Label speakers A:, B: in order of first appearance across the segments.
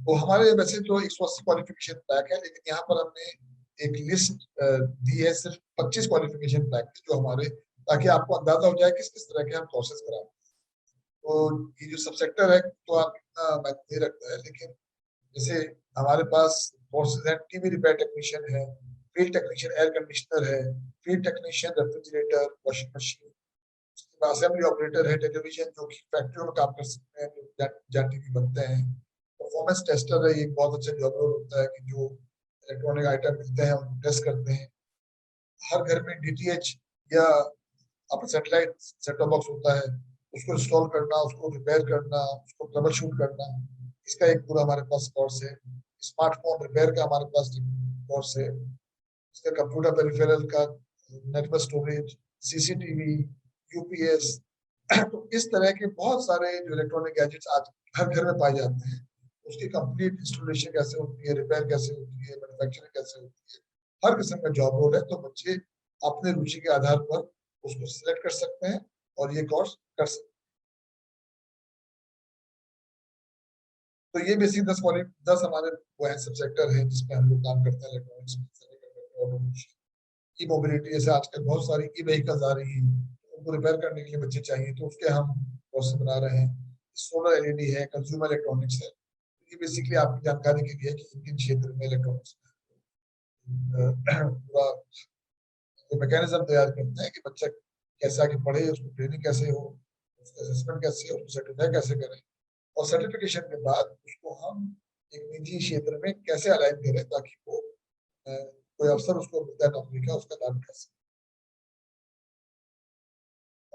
A: वो हमारे वैसे तो 180 क्वालिफिकेशन ट्रैक है, लेकिन यहाँ पर हमने एक लिस्ट दी है सिर्फ 25 क्वालिफिकेशन ट्रैक जो हमारे, ताकि आपको अंदाजा हो जाए किस किस तरह के हम कोर्सेज कराएं। तो ये जो सब सेक्टर है तो आप इतना नहीं रखता है, लेकिन जैसे हमारे पास कोर्सेज हैं, टीवी रिपेयर टेक्नीशियन है, फील्ड टेक्नीशियन एयर कंडीशनर है, field technician refrigerator washing machine, assembly operator है टेलीविजन जो कि फैक्ट्रियों में काम कर सकते हैं, जो जहाँ टीवी बनते हैं, परफॉर्मेंस टेस्टर है, ये बहुत अच्छा जॉब रोल होता है कि जो इलेक्ट्रॉनिक आइटम मिलते हैं उनको टेस्ट करते हैं। हर घर में डीटीएच या अपना सेटेलाइट सेट टॉप बॉक्स होता है, उसको इंस्टॉल करना, उसको रिपेयर करना, उसको ट्रबल शूट करना, इसका एक पूरा हमारे पास कोर्स है। स्मार्टफोन रिपेयर का हमारे पास कोर्स है, इसका कंप्यूटर पेरिफेरल का, नेटवर्क स्टोरेज, सीसीटीवी, यूपीएस। तो इस तरह के बहुत सारे जो इलेक्ट्रॉनिक गैजेट्स आज हर घर में पाए जाते हैं, उसकी कंप्लीट इंस्टॉलेशन कैसे होती है, रिपेयर कैसे होती है, मैन्युफैक्चरिंग कैसे होती है, हर किस्म का जॉब रोल है। तो बच्चे अपने रुचि के आधार पर उसको सिलेक्ट कर सकते हैं और ये कोर्स कर सकते हैं। तो ये बेसिक 10 हमारे वो है सब सेक्टर है जिसमें हम लोग काम करते हैं, इलेक्ट्रॉनिक्स, ई मोबिलिटी। जैसे आजकल बहुत सारी ई व्हीकल्स आ रही हैं, उनको रिपेयर करने के लिए बच्चे चाहिए, तो उसके हम कोर्स बना रहे हैं। सोलर एलईडी है, कंज्यूमर इलेक्ट्रॉनिक्स है। ये बेसिकली आपकी जानकारी के लिए है कि किन क्षेत्र में इलेक्ट्रॉनिक्स पूरा जो मैकेनिज्म तैयार करते हैं कि बच्चा कैसे आगे पढ़े, उसको ट्रेनिंग कैसे हो, उसका असेसमेंट कैसे हो, उसको सर्टिफाई कैसे करें, और सर्टिफिकेशन के बाद उसको हम एक निजी क्षेत्र में कैसे अलाइन करें ताकि वो कोई अवसर उसको मिलता है नौकरी का, उसका लाभ उठा सके।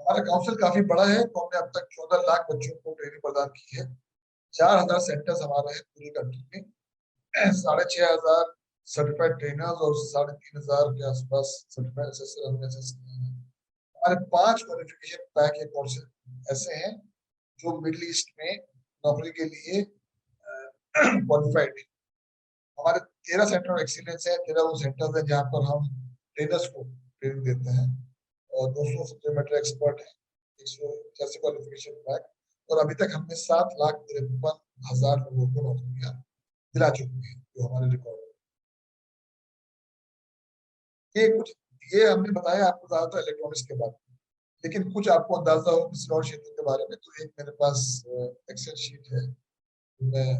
A: हमारा काउंसिल काफी बड़ा है, तो हमने अब तक 14 लाख बच्चों को ट्रेनिंग प्रदान की है। 4000 सेंटर्स हमारे हैं पूरी कंट्री में, 6500 सर्टिफाइड ट्रेनर्स और 3500 के आसपास सर्टिफाइड असेसर हमने असेस किए हैं। हमारे 5 क्वालिफिकेशन पैक या कोर्सेज ऐसे हैं जो मिडिल ईस्ट में नौकरी के लिए क्वालिफाइड है। हमारे 13 सेंटर ऑफ एक्सीलेंस है, 13 वो सेंटर्स हैं जहाँ पर हम ट्रेनर्स को ट्रेनिंग देते हैं, और 200 सब्जेक्ट मैटर एक्सपर्ट हैं, 185 क्वालिफिकेशन पैक, और अभी तक हमने 7,53,000 लोगों को नौकरियां दिला चुके हैं, जो हमारे रिकॉर्ड है। ये कुछ ये हमने बताया आपको ज्यादातर इलेक्ट्रॉनिक्स के बारे में, लेकिन कुछ आपको अंदाजा हो किसी और क्षेत्र के बारे में तो एक मेरे पास एक्सेल शीट है, मैं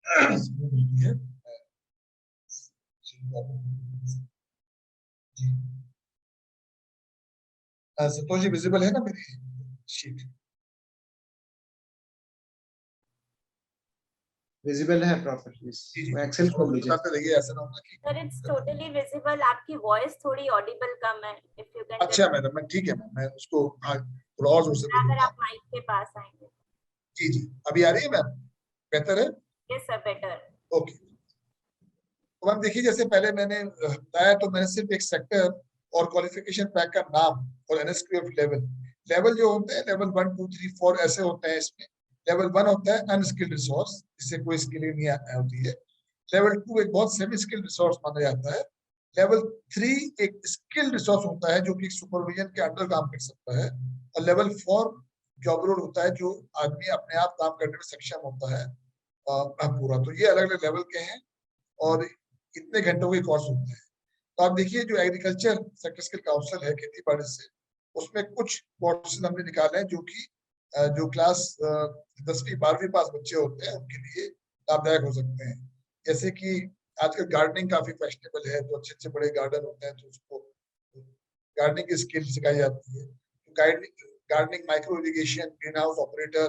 A: है जी। संतोष जी विजिबल है ना मेरी शीट?
B: विजिबल है प्रॉपर,
A: जी जी,
B: वो एक्सेल खोल लीजिए।
A: बताते रहिए, ऐसा ना होना कि
C: सर इट्स टोटली विजिबल, आपकी वॉइस थोड़ी ऑडिबल कम है, इफ यू कैन
A: अच्छा मैडम, मैं ठीक है मैं उसको थोड़ा और जोर से
C: अगर
A: बोलूंगा।
C: आप माइक के पास आएंगे।
A: जी जी, अभी आ रही है मैम? बेहतर है?
C: Yes sir, better.
A: ओके। तो मैम देखिए, जैसे पहले मैंने बताया, तो मैंने सिर्फ एक सेक्टर और क्वालिफिकेशन पैक का नाम और एनएसक्यूएफ लेवल, लेवल जो होते हैं लेवल 1 2 3 4 ऐसे होते हैं। इसमें लेवल 1 होता है अनस्किल्ड रिसोर्स, जिससे कोई स्किल नहीं होती है। लेवल 2 एक बहुत सेमी स्किल्ड रिसोर्स माना जाता है। लेवल 3 एक स्किल्ड रिसोर्स होता है जो कि सुपरविजन के अंडर काम कर सकता है। और लेवल 4 जॉब रोल होता है जो आदमी अपने आप काम करने में सक्षम होता है पूरा। तो ये अलग अलग लेवल के हैं और कितने घंटों के कोर्स होते हैं। तो आप देखिए, जो एग्रीकल्चर सेक्टर स्किल काउंसिल है खेती बाड़ी से, उसमें कुछ कोर्सेज हमने निकाले हैं जो कि जो क्लास 10वीं 12वीं पास बच्चे होते हैं उनके लिए लाभदायक हो सकते हैं। जैसे कि आजकल गार्डनिंग काफी फैशनेबल है, तो अच्छे अच्छे बड़े गार्डन होते हैं, तो उसको गार्डनिंग की स्किल सिखाई जाती है। तो gardening, micro irrigation, green house operator,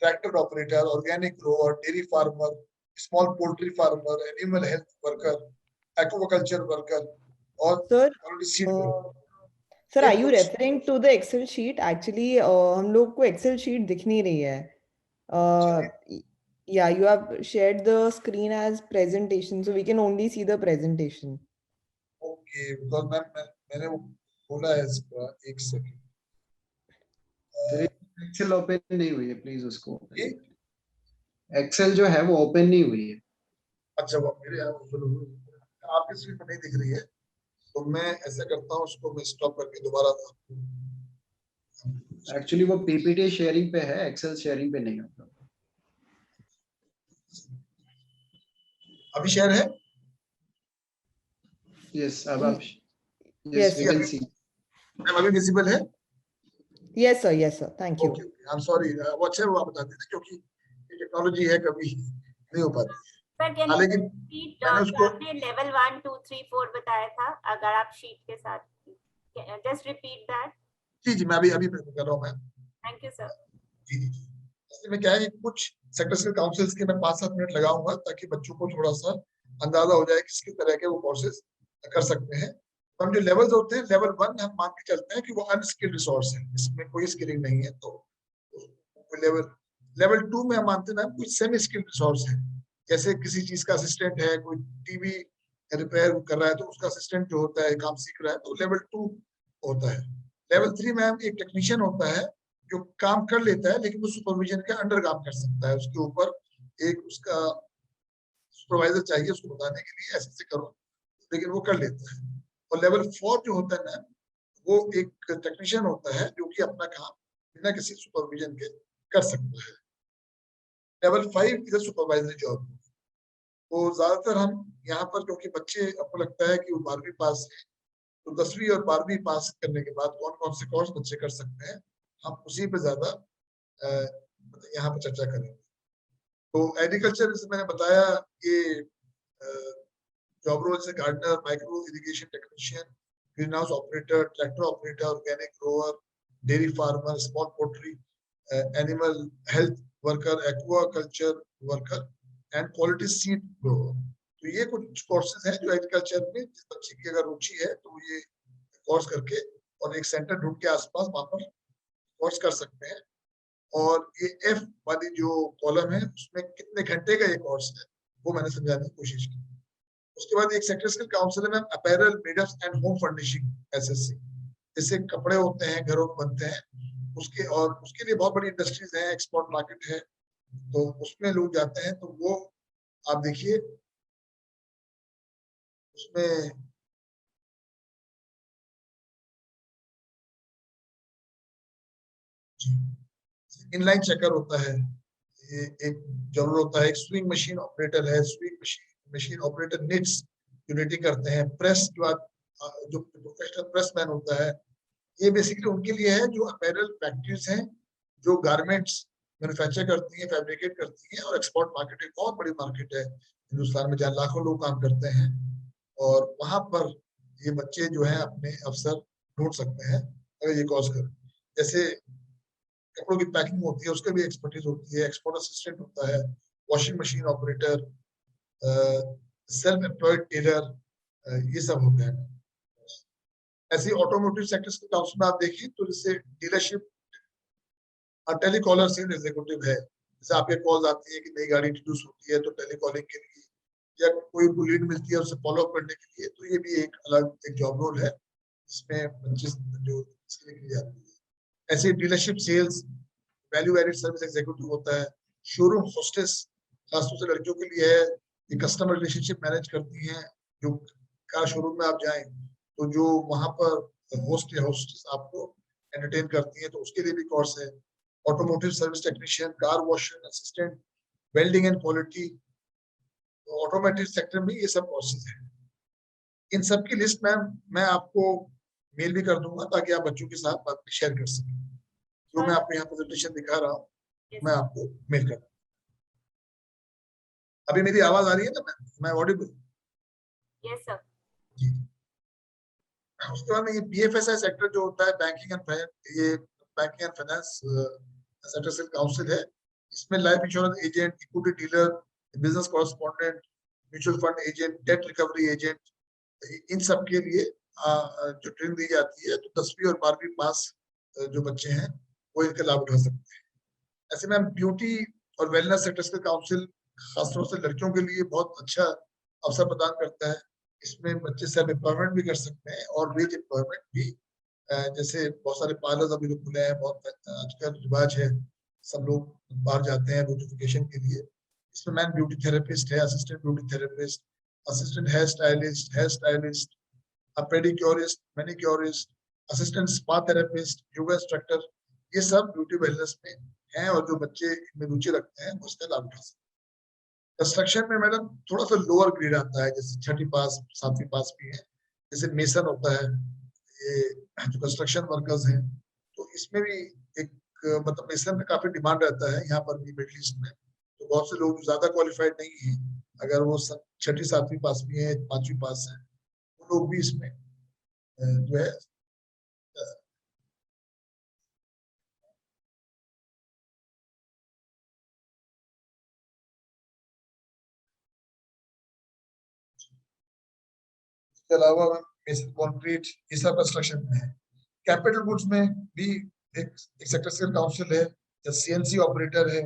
A: tractor operator, organic grower, dairy farmer, small poultry farmer, animal health worker, aquaculture worker और
D: सर
A: सीड ग्रोअर।
D: सर,
A: ये
D: आर यू
A: कुछ
D: referring to the excel sheet? Actually हम लोग को Excel sheet दिख नहीं रही है। या you have shared the screen as presentation, so we can only see the presentation.
A: Okay, because मैंने वो खोला है इसका, एक सेकंड।
B: एक्सेल ओपन नहीं हुई है, प्लीज उसको
A: ये
B: एक्सेल जो है वो ओपन नहीं हुई है।
A: अच्छा, वो मेरे यहाँ आपकी स्क्रीन पर नहीं दिख रही है, तो मैं ऐसा करता हूँ, उसको मैं स्टॉप करके दोबारा आपको
B: एक्चुअली वो पीपीटी शेयरिंग पे है, एक्सेल शेयरिंग पे नहीं होता।
A: अभी शेयर है?
B: यस, अब आप
D: Yes,
B: we
D: sir.
B: Can see.
A: Ma'am अभी विजिबल है?
D: Yes, sir. Yes, sir. Thank you.
A: Okay, I am sorry, वो अच्छा है वो आप बता देते क्योंकि ये टेक्नोलॉजी है, कभी नहीं हो पाती।
C: सर कैन
A: हाँ,
C: यू
A: लेकिन
C: रिपीट
A: मैंने
C: जो
A: उसको
C: आपने लेवल 1 2 3 4 बताया था, अगर आप शीट के साथ जस्ट रिपीट दैट।
A: जी मैं अभी अभी कर रहा हूँ मैम।
C: Thank you sir.
A: जी असल में क्या है, कुछ सेक्टर्स काउंसिल्स के मैं 5-7 मिनट लगाऊंगा ताकि बच्चों को थोड़ा सा अंदाजा हो जाए किस तरह के वो कोर्सेज कर सकते हैं। तो हम जो लेवल्स होते हैं, लेवल 1 हम मान के चलते हैं कि वो अनस्किल्ड रिसोर्स है, इसमें कोई स्किलिंग नहीं है। तो लेवल 2 में हम मानते हैं कुछ सेमी स्किल्ड रिसोर्स है, जैसे किसी चीज का असिस्टेंट है, कोई टीवी रिपेयर कर रहा है तो उसका असिस्टेंट जो होता है काम सीख रहा है, तो लेवल 2 होता है। लेवल 3 में हम एक टेक्नीशियन होता है जो काम कर लेता है लेकिन वो सुपरविजन के अंडर काम कर सकता है, उसके ऊपर एक उसका सुपरवाइजर चाहिए उसको बताने के लिए ऐसे करो, लेकिन वो कर लेता है। और लेवल 4 जो होता है ना, वो एक टेक्नीशियन होता है जो कि अपना काम बिना किसी सुपरविजन के कर सकता है। लेवल 5 इधर सुपरवाइजरी जॉब। तो ज्यादातर हम यहाँ पर, क्योंकि बच्चे आपको लगता है कि वो 12वीं पास है, तो 10वीं और 12वीं पास करने के बाद कौन कौन से कोर्स बच्चे कर सकते हैं, हम उसी पे ज्यादा यहाँ पर चर्चा करेंगे। तो एग्रीकल्चर, जैसे मैंने बताया, ये जॉब रोल से gardener, micro irrigation technician, green house operator, tractor operator, organic grower, dairy farmer, small poultry, animal health worker, aquaculture worker and quality seed grower. तो ये कुछ कोर्सेज हैं जो एग्रीकल्चर में जिस बच्चे की अगर रुचि है तो ये कोर्स करके और एक सेंटर ढूंढ के आसपास वहां पर कोर्स कर सकते हैं। और ये एफ वाली जो कॉलम है उसमें कितने घंटे का ये कोर्स है वो मैंने समझाने की कोशिश की। उसके बाद एक सेक्टर स्किल काउंसिल में apparel, made-ups and home furnishing, SSC, जैसे कपड़े होते हैं घरों में बनते हैं उसके, और उसके लिए बहुत बड़ी इंडस्ट्रीज है, एक्सपोर्ट मार्केट है, तो उसमें लोग जाते हैं। तो वो आप देखिए उसमें इनलाइन चेकर होता है, ये एक जरूर होता है, एक स्विंग मशीन ऑपरेटर है, swing machine operator nits unity करते हैं, प्रेस जो प्रोफेशनल प्रेस मैन होता है, ये बेसिकली उनके लिए है जो अपैरल फैक्ट्रीज हैं जो गारमेंट्स मैन्युफैक्चर करती हैं, फैब्रिकेट करती हैं, और एक्सपोर्ट मार्केट एक बहुत बड़ी मार्केट है हिंदुस्तान में जहाँ लाखों लोग काम करते हैं, और वहां पर ये बच्चे जो है अपने अवसर ढूंढ सकते हैं अगर ये कोर्स करें। जैसे कपड़ों की पैकिंग होती है उसके भी एक्सपर्टीज होती है, एक्सपोर्ट असिस्टेंट होता है, washing machine operator, self employed tailor, ये सब होते हैं। ऐसे ऑटोमोटिव सेक्टर्स के काउंसिल में आप देखिए तो जैसे डीलरशिप, टेलीकॉलर सेल एग्जीक्यूटिव है, जैसे आपके कॉल्स आती है कि नई गाड़ी इंट्रोड्यूस होती है तो टेलीकॉलिंग के लिए, या कोई लीड मिलती है उसे फॉलो अप करने के लिए, तो ये भी एक अलग एक जॉब रोल है जिसमें 25 जो स्किलिंग की जाती है। ऐसे dealership sales, value added service executive होता है, शोरूम होस्टेस खासतौर से लड़कियों के लिए है, ये कस्टमर रिलेशनशिप मैनेज करती हैं, जो कार शोरूम में आप जाएं तो जो वहां पर होस्ट या होस्टेस आपको एंटरटेन करती है तो उसके लिए भी कोर्स है। Automotive service technician, car washer assistant, welding and quality, automotive sector में ये सब कोर्सेज हैं। इन सब की लिस्ट मैं आपको मेल भी कर दूंगा ताकि आप बच्चों के साथ बात में शेयर कर सकें। जो मैं आपको यहाँ प्रेजेंटेशन दिखा रहा हूँ मैं आपको मेल कर दूंगा। अभी मेरी आवाज आ रही है ना, मैं ऑडिबल?
C: Yes sir.
A: जी। उसके बाद में ये बीएफएसआई सेक्टर जो होता है, बैंकिंग एंड फाइनेंस सेक्टर से काउंसिल है, इसमें life insurance agent, equity dealer, business correspondent, mutual fund agent, debt recovery agent, इन सब के लिए जो ट्रेनिंग दी जाती है, तो 10वीं और 12वीं पास जो बच्चे हैं वो इनका लाभ उठा सकते हैं। ऐसे में ब्यूटी और वेलनेस सेक्टर्स का काउंसिल खासतौर से लड़कियों के लिए बहुत अच्छा अवसर प्रदान करता है। इसमें बच्चे सेल्फ एम्प्लॉयमेंट भी कर सकते हैं और वेज एम्प्लॉयमेंट भी, जैसे बहुत सारे पार्लर अभी लोग खुले हैं, बहुत आजकल रिवाज है, सब लोग बाहर जाते हैं ब्यूटिफिकेशन के लिए। इसमें मैन ब्यूटी थेरेपिस्ट है, assistant beauty therapist, assistant hair stylist, pedicurist, manicurist, assistant spa therapist, yoga instructor, ये सब ब्यूटी वेलनेस में हैं और जो बच्चे इनमें रुचि रखते हैं वो इसका लाभ उठा सकते हैं। कंस्ट्रक्शन में मैडम थोड़ा सा लोअर ग्रेड आता है, जैसे 6ठी पास 7वीं पास भी है, जैसे मेसन होता है, ये जो कंस्ट्रक्शन वर्कर्स हैं, तो इसमें भी एक मतलब मेसन में काफी डिमांड रहता है यहाँ पर भी मिडिल ईस्ट में। तो बहुत से लोग ज्यादा क्वालिफाइड नहीं है, अगर वो 6ठी 7वीं पास भी है 5वीं पास है, वो लोग भी इसमें जो है इसके अलावा मेसन कंक्रीट ये सब कंस्ट्रक्शन में है। कैपिटल गुड्स में भी एक सेक्टर काउंसिल है, सीएनसी ऑपरेटर है,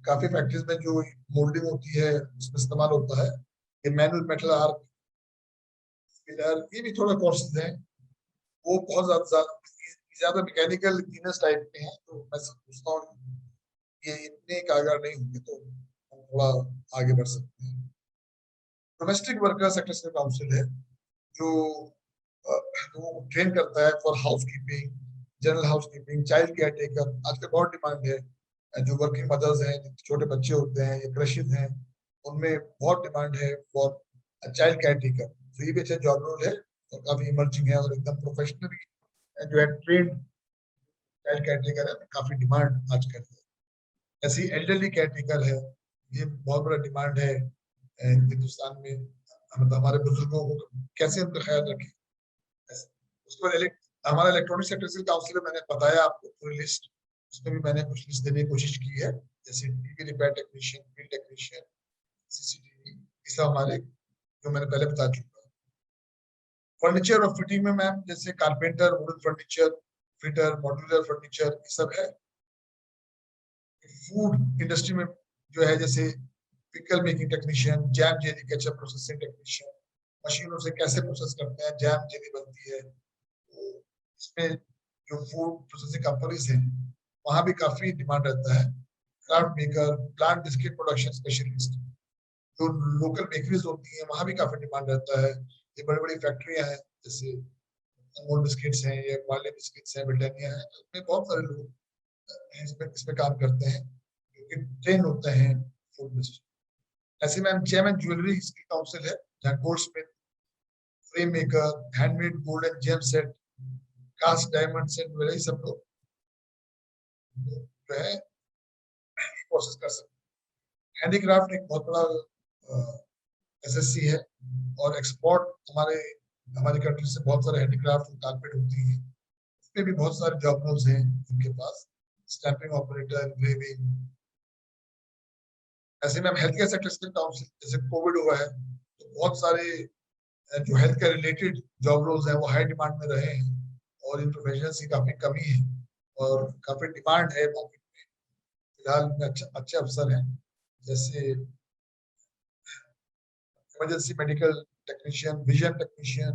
A: काफी फैक्ट्रीज में जो मोल्डिंग होती है उसमें इस्तेमाल होता है, ये मैनुअल मेटल आर्क फिलर, ये भी थोड़ा कोर्सेज हैं, वो बहुत ज्यादा मैकेनिकल इंजीनियर्स टाइप के हैं, तो मैं सोचता हूँ ये इतने कारगर नहीं होंगे, तो हम थोड़ा आगे बढ़ सकते हैं। डोमेस्टिक वर्कर सेक्टर काउंसिल है जो ट्रेन करता है for house keeping, general house keeping, child care taker. आजकल बहुत डिमांड है, जो वर्किंग मदर्स हैं, छोटे बच्चे होते हैं या क्रशिज हैं, उनमें बहुत डिमांड है फॉर चाइल्ड केयर टेकर। तो ये भी अच्छा जॉब रोल है और काफी इमर्जिंग है और एकदम प्रोफेशनली जो है ट्रेंड चाइल्ड केयर टेकर है, काफी डिमांड आजकल है। ऐसी एल्डरली केयर टेकर है, ये बहुत बड़ा डिमांड है हिंदुस्तान में, मतलब हमारे बुजुर्गों को कैसे उनका ख्याल रखें। उसके बाद हमारा इलेक्ट्रॉनिक सेक्टर काउंसिल में मैंने बताया आपको पूरी लिस्ट, उसमें भी मैंने कुछ लिस्ट देने की कोशिश की है, जैसे TV repair technician, field technician, CCTV, ये सब हमारे जो मैंने पहले बता चुका। फर्नीचर और फिटिंग में मैम जैसे carpenter, wooden furniture fitter, modular furniture, ये सब है। फूड इंडस्ट्री में जो है जैसे pickle making technician, jam jelly ketchup processing technician, मशीनों से कैसे प्रोसेस करते हैं जैम जेली बनती है, तो इसमें जो फूड प्रोसेसिंग कंपनीज हैं वहां भी काफी डिमांड रहता है। Craft maker, plant biscuit production specialist, जो लोकल बेकरीज होती हैं वहां भी काफी डिमांड रहता है। ये बड़ी बड़ी फैक्ट्रियां हैं, जैसे अमूल बिस्किट्स हैं या वाले बिस्किट्स हैं, ब्रिटानिया है, उसमें बहुत सारे लोग इसमें काम करते हैं क्योंकि ट्रेन होते हैं फूड इंडस्ट्री। ऐसे में जेम एंड ज्वेलरी इसकी काउंसिल है, जहाँ gold smith, frame maker, handmade gold and gem set, cast diamond set वगैरह सब लोग जो है कोर्सेज कर सकते हैं। हैंडीक्राफ्ट एक बहुत बड़ा एसएससी है और एक्सपोर्ट हमारी कंट्री से बहुत सारे हैंडीक्राफ्ट और कारपेट होती है, उसमें भी बहुत सारे जॉब रोल्स हैं इनके पास, स्टैंपिंग ऑपरेटर, एंग्रेविंग। ऐसे में हम हेल्थ केयर सेक्टर काउंसिल, जैसे कोविड हुआ है तो बहुत सारे जो health care related job roles हैं वो हाई डिमांड में रहे हैं और इन प्रोफेशनल्स की काफी कमी है और काफी डिमांड है मार्केट में। फिलहाल में अच्छे अवसर हैं, जैसे emergency medical technician, vision technician,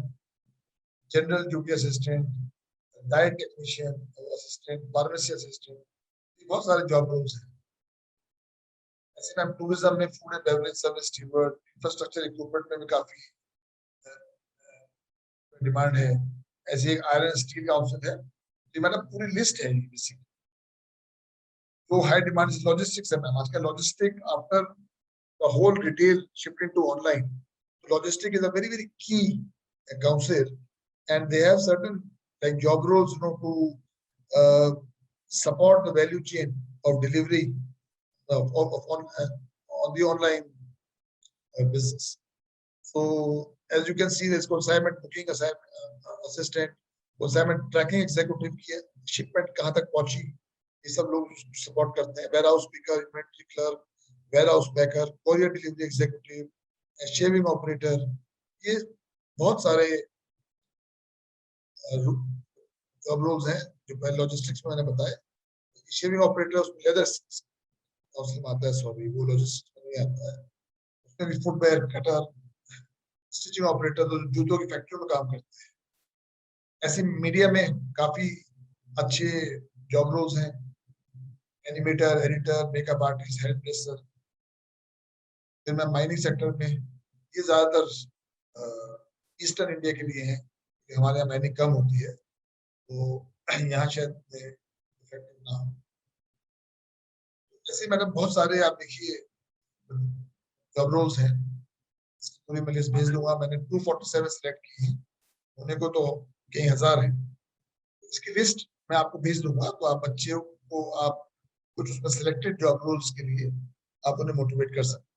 A: general duty assistant, diet technician assistant, pharmacy assistant, बहुत सारे जॉब रोल्स हैं। ऐसे में टूरिज्म में food and beverage service steward, infrastructure equipment में भी काफी डिमांड है। ऐसे एक आयरन स्टील काउंसिल है, ये मतलब पूरी लिस्ट है बेसिकली। तो हाई डिमांड लॉजिस्टिक्स है मैम, आजकल logistic after the whole retail shifting to online, logistic is a very very key council, and they have certain like job roles, you know, to support the value chain of delivery on the online business. So as you can see, there's consignment booking assistant, consignment tracking executive की है, shipment कहाँ तक पहुंची, ये सब लोग support करते हैं। warehouse picker, inventory clerk, warehouse packer, courier delivery executive, shaving operator, ये बहुत सारे जॉब रोल्स हैं जो पहले लॉजिस्टिक्स में मैंने बताया। शेविंग ऑपरेटर उसमें लेदर काउंसिल में आता है, सॉरी वो लॉजिस्टिक्स में नहीं आता है, उसमें भी फुटवेयर, कटर, स्टिचिंग ऑपरेटर तो जूतों की फैक्ट्री में काम करते हैं। ऐसे मीडिया में काफी अच्छे जॉब रोल्स हैं, animator, editor, makeup artist, hair dresser. फिर मैं माइनिंग सेक्टर में, ये ज्यादातर ईस्टर्न इंडिया के लिए है, हमारे यहाँ माइनिंग कम होती है, तो यहाँ शायद इफेक्टिव ना हो। ऐसे मैडम बहुत सारे आप देखिए जॉब रोल्स हैं, पूरी मैं लिस्ट भेज दूंगा। मैंने 247 सिलेक्ट की है, होने को तो कई हजार है। इसकी लिस्ट मैं आपको भेज दूंगा, तो आप बच्चों को आप कुछ उसमें सिलेक्टेड जॉब रोल्स के लिए आप उन्हें मोटिवेट कर सकते हैं।